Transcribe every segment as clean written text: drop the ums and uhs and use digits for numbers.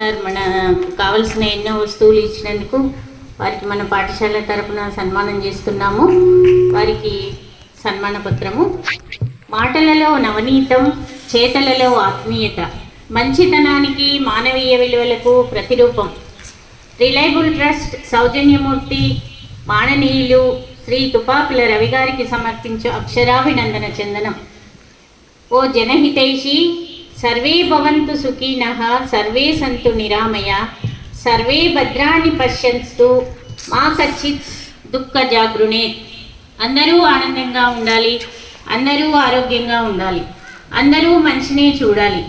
Sir మన కావలసిన ఎన్నో వస్తువులు ఇచ్చినందుకు వారికి మన పాఠశాల తరపున సన్మానం చేస్తున్నాము. వారికి సన్మాన పత్రము. మాటలలో నవనీతం, చేతలలో ఆత్మీయత, మంచితనానికి మానవీయ విలువలకు ప్రతిరూపం. రిలయబుల్ ట్రస్ట్ సౌజన్యమూర్తి మాననీయులు శ్రీ తుపాకుల రవి గారికి సమర్పించు అక్షరాభినందన చందనం. ఓ జనహితైషి, సర్వే భవంతు సుఖినః, సర్వే సంతు నిరామయ, సర్వే భద్రాణి పశ్యంతు, మా కచ్చిత్ దుఃఖ జాగృణేత్. అందరూ ఆనందంగా ఉండాలి, అందరూ ఆరోగ్యంగా ఉండాలి, అందరూ మంచినే చూడాలి,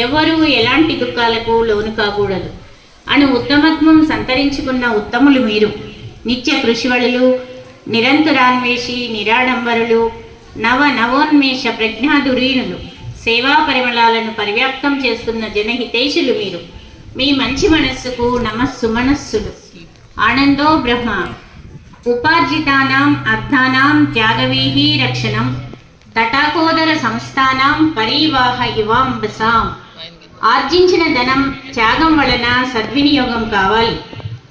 ఎవరూ ఎలాంటి దుఃఖాలకు లోను కాకూడదు అను ఉత్తమత్వం సంతరించుకున్న ఉత్తములు మీరు. నిత్య కృషివళులు, నిరంతరాన్వేషి నిరాడంబరులు, నవోన్మేష ప్రజ్ఞాధురీనులు, సేవా పరిమళాలను పరివ్యాప్తం చేస్తున్న జనహితేషులు మీరు. మీ మంచి మనస్సుకు నమస్సుమనస్సులు. ఆనందో బ్రహ్మ ఉపార్జితానాం అర్థానాం త్యాగవీహి రక్షణం, తటాకోదర సంస్థానాం పరివాహ ఇవాంబసాం. ఆర్జించిన ధనం త్యాగం వలన సద్వినియోగం కావాలి.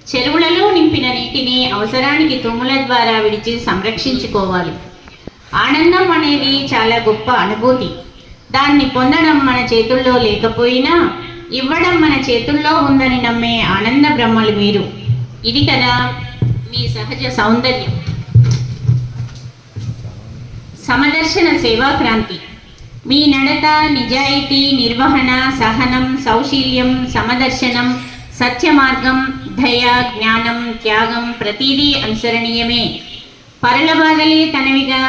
చెరువులలో నింపిన నీటిని అవసరానికి తుమ్ముల ద్వారా విడిచి సంరక్షించుకోవాలి. ఆనందం అనేది చాలా గొప్ప అనుభూతి. దాన్ని పొందడం మన చేతుల్లో లేకపోయినా ఇవ్వడం మన చేతుల్లో ఉందని నమ్మే ఆనంద బ్రహ్మలు మీరు. ఇది కదా మీ సహజ సౌందర్యం. సమదర్శన సేవాక్రాంతి. మీ నడత, నిజాయితీ, నిర్వహణ, సహనం, సౌశీల్యం, సమదర్శనం, సత్యమార్గం, దయ, జ్ఞానం, త్యాగం ప్రతిదీ అనుసరణీయమే. పరుల బాధలే తనవిగా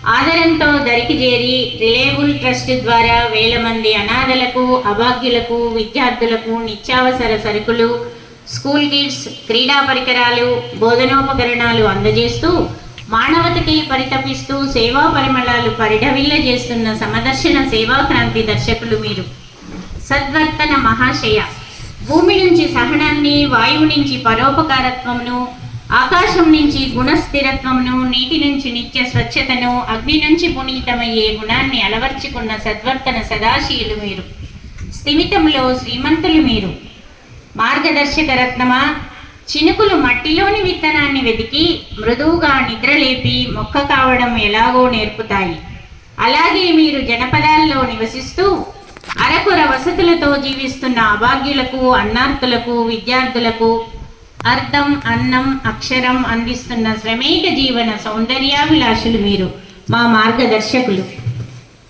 ఆదరంతో దరికి చేరి రిలయబుల్ ట్రస్ట్ ద్వారా వేల మంది అనాథలకు, అభాగ్యులకు, విద్యార్థులకు నిత్యావసర సరుకులు, స్కూల్ కిట్స్, క్రీడా పరికరాలు, బోధనోపకరణాలు అందజేస్తూ మానవతకి పరితపిస్తూ సేవా పరిమళాలు పరిఢవిల్ల చేస్తున్న సమదర్శన సేవాక్రాంతి దర్శకులు మీరు. సద్వర్తన మహాశయ. భూమి నుంచి సహనాన్ని, వాయువు నుంచి పరోపకారత్వమును, ఆకాశం నుంచి గుణస్థిరత్వమును, నీటి నుంచి నిత్య స్వచ్ఛతను, అగ్ని నుంచి పునీతమయ్యే గుణాన్ని అలవర్చుకున్న సద్వర్తన సదాశీలు మీరు. స్థిమితంలో శ్రీమంతులు మీరు. మార్గదర్శక రత్నమా. చినుకులు మట్టిలోని విత్తనాన్ని వెతికి మృదువుగా నిద్రలేపి మొక్క కావడం ఎలాగో నేర్పుతాయి. అలాగే మీరు జనపదాల్లో నివసిస్తూ అరకొర వసతులతో జీవిస్తున్న అభాగ్యులకు, అన్నార్తులకు, విద్యార్థులకు అర్థం, అన్నం, అక్షరం అందిస్తున్న శ్రమేక జీవన సౌందర్యాభిలాషులు మీరు. మా మార్గదర్శకులు.